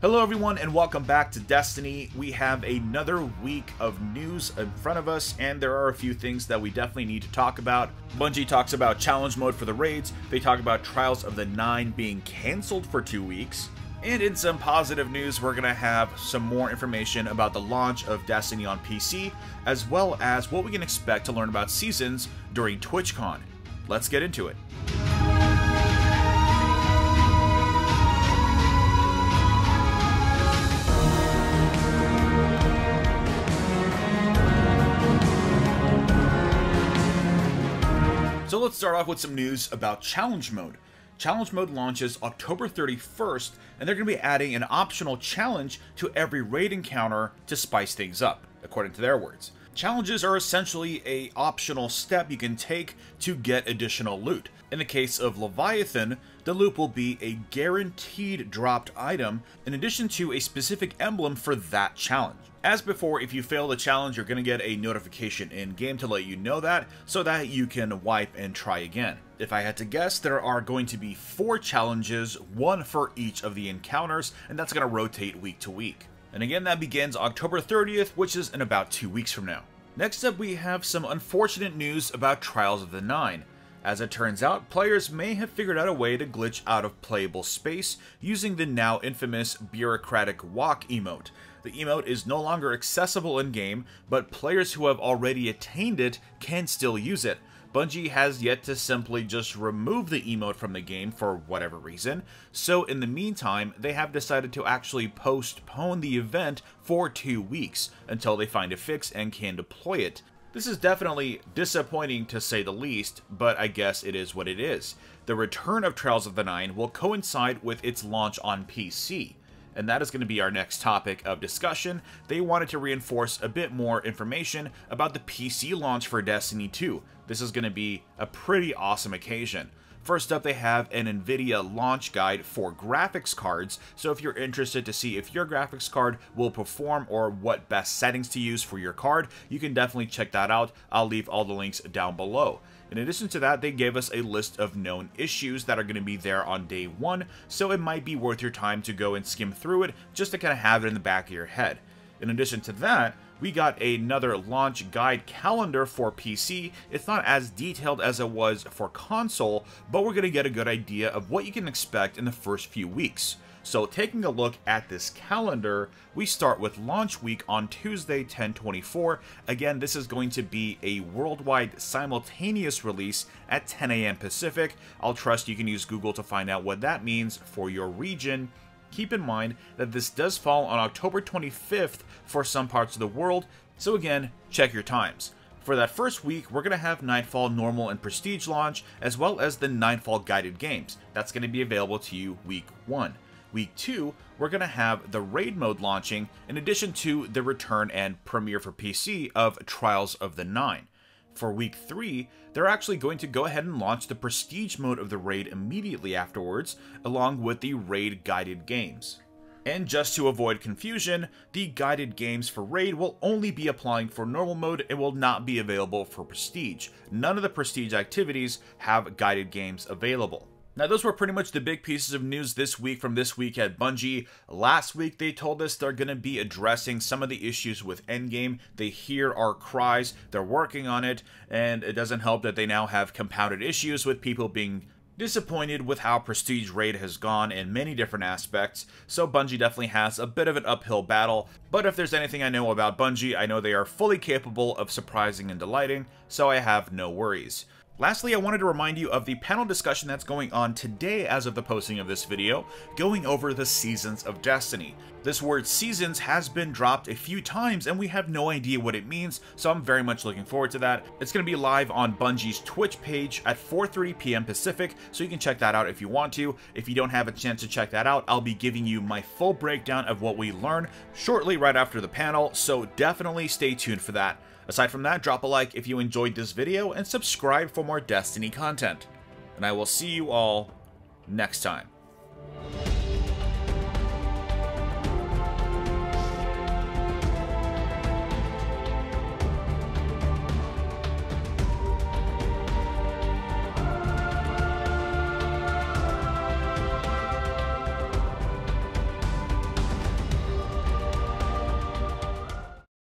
Hello everyone and welcome back to Destiny. We have another week of news in front of us and there are a few things that we definitely need to talk about. Bungie talks about challenge mode for the raids, they talk about Trials of the Nine being cancelled for 2 weeks, and in some positive news we're going to have some more information about the launch of Destiny on PC, as well as what we can expect to learn about seasons during TwitchCon. Let's get into it. So let's start off with some news about Challenge Mode. Challenge Mode launches October 31st, and they're going to be adding an optional challenge to every raid encounter to spice things up, according to their words. Challenges are essentially an optional step you can take to get additional loot. In the case of Leviathan, the loot will be a guaranteed dropped item in addition to a specific emblem for that challenge. As before, if you fail the challenge, you're going to get a notification in-game to let you know that, so that you can wipe and try again. If I had to guess, there are going to be 4 challenges, 1 for each of the encounters, and that's going to rotate week to week. And again, that begins October 30th, which is in about 2 weeks from now. Next up, we have some unfortunate news about Trials of the Nine. As it turns out, players may have figured out a way to glitch out of playable space using the now infamous bureaucratic walk emote. The emote is no longer accessible in-game, but players who have already attained it can still use it. Bungie has yet to simply just remove the emote from the game for whatever reason, so in the meantime, they have decided to actually postpone the event for 2 weeks until they find a fix and can deploy it. This is definitely disappointing to say the least, but I guess it is what it is. The return of Trials of the Nine will coincide with its launch on PC. And that is going to be our next topic of discussion. They wanted to reinforce a bit more information about the PC launch for Destiny 2. This is going to be a pretty awesome occasion. First up, they have an Nvidia launch guide for graphics cards, so if you're interested to see if your graphics card will perform or what best settings to use for your card, you can definitely check that out. I'll leave all the links down below. In addition to that, they gave us a list of known issues that are going to be there on day 1, so it might be worth your time to go and skim through it just to kind of have it in the back of your head. In addition to that, we got another launch guide calendar for PC. It's not as detailed as it was for console, but we're going to get a good idea of what you can expect in the first few weeks. So taking a look at this calendar, we start with launch week on Tuesday 10/24. Again, this is going to be a worldwide simultaneous release at 10 AM Pacific. I'll trust you can use Google to find out what that means for your region. Keep in mind that this does fall on October 25th for some parts of the world, so again, check your times. For that first week, we're going to have Nightfall Normal and Prestige launch, as well as the Nightfall Guided Games. That's going to be available to you week 1. Week 2, we're going to have the Raid mode launching, in addition to the return and premiere for PC of Trials of the Nine. For week 3, they're actually going to go ahead and launch the Prestige mode of the Raid immediately afterwards, along with the Raid Guided Games. And just to avoid confusion, the Guided Games for Raid will only be applying for normal mode and will not be available for Prestige. None of the Prestige activities have Guided Games available. Now, those were pretty much the big pieces of news this week from this week at Bungie. Last week, they told us they're going to be addressing some of the issues with Endgame. They hear our cries, they're working on it, and it doesn't help that they now have compounded issues with people being disappointed with how Prestige Raid has gone in many different aspects, so Bungie definitely has a bit of an uphill battle. But if there's anything I know about Bungie, I know they are fully capable of surprising and delighting, so I have no worries. Lastly, I wanted to remind you of the panel discussion that's going on today as of the posting of this video, going over the Seasons of Destiny. This word Seasons has been dropped a few times and we have no idea what it means, so I'm very much looking forward to that. It's going to be live on Bungie's Twitch page at 4:30 PM Pacific, so you can check that out if you want to. If you don't have a chance to check that out, I'll be giving you my full breakdown of what we learn shortly right after the panel, so definitely stay tuned for that. Aside from that, drop a like if you enjoyed this video and subscribe for more Destiny content. And I will see you all next time.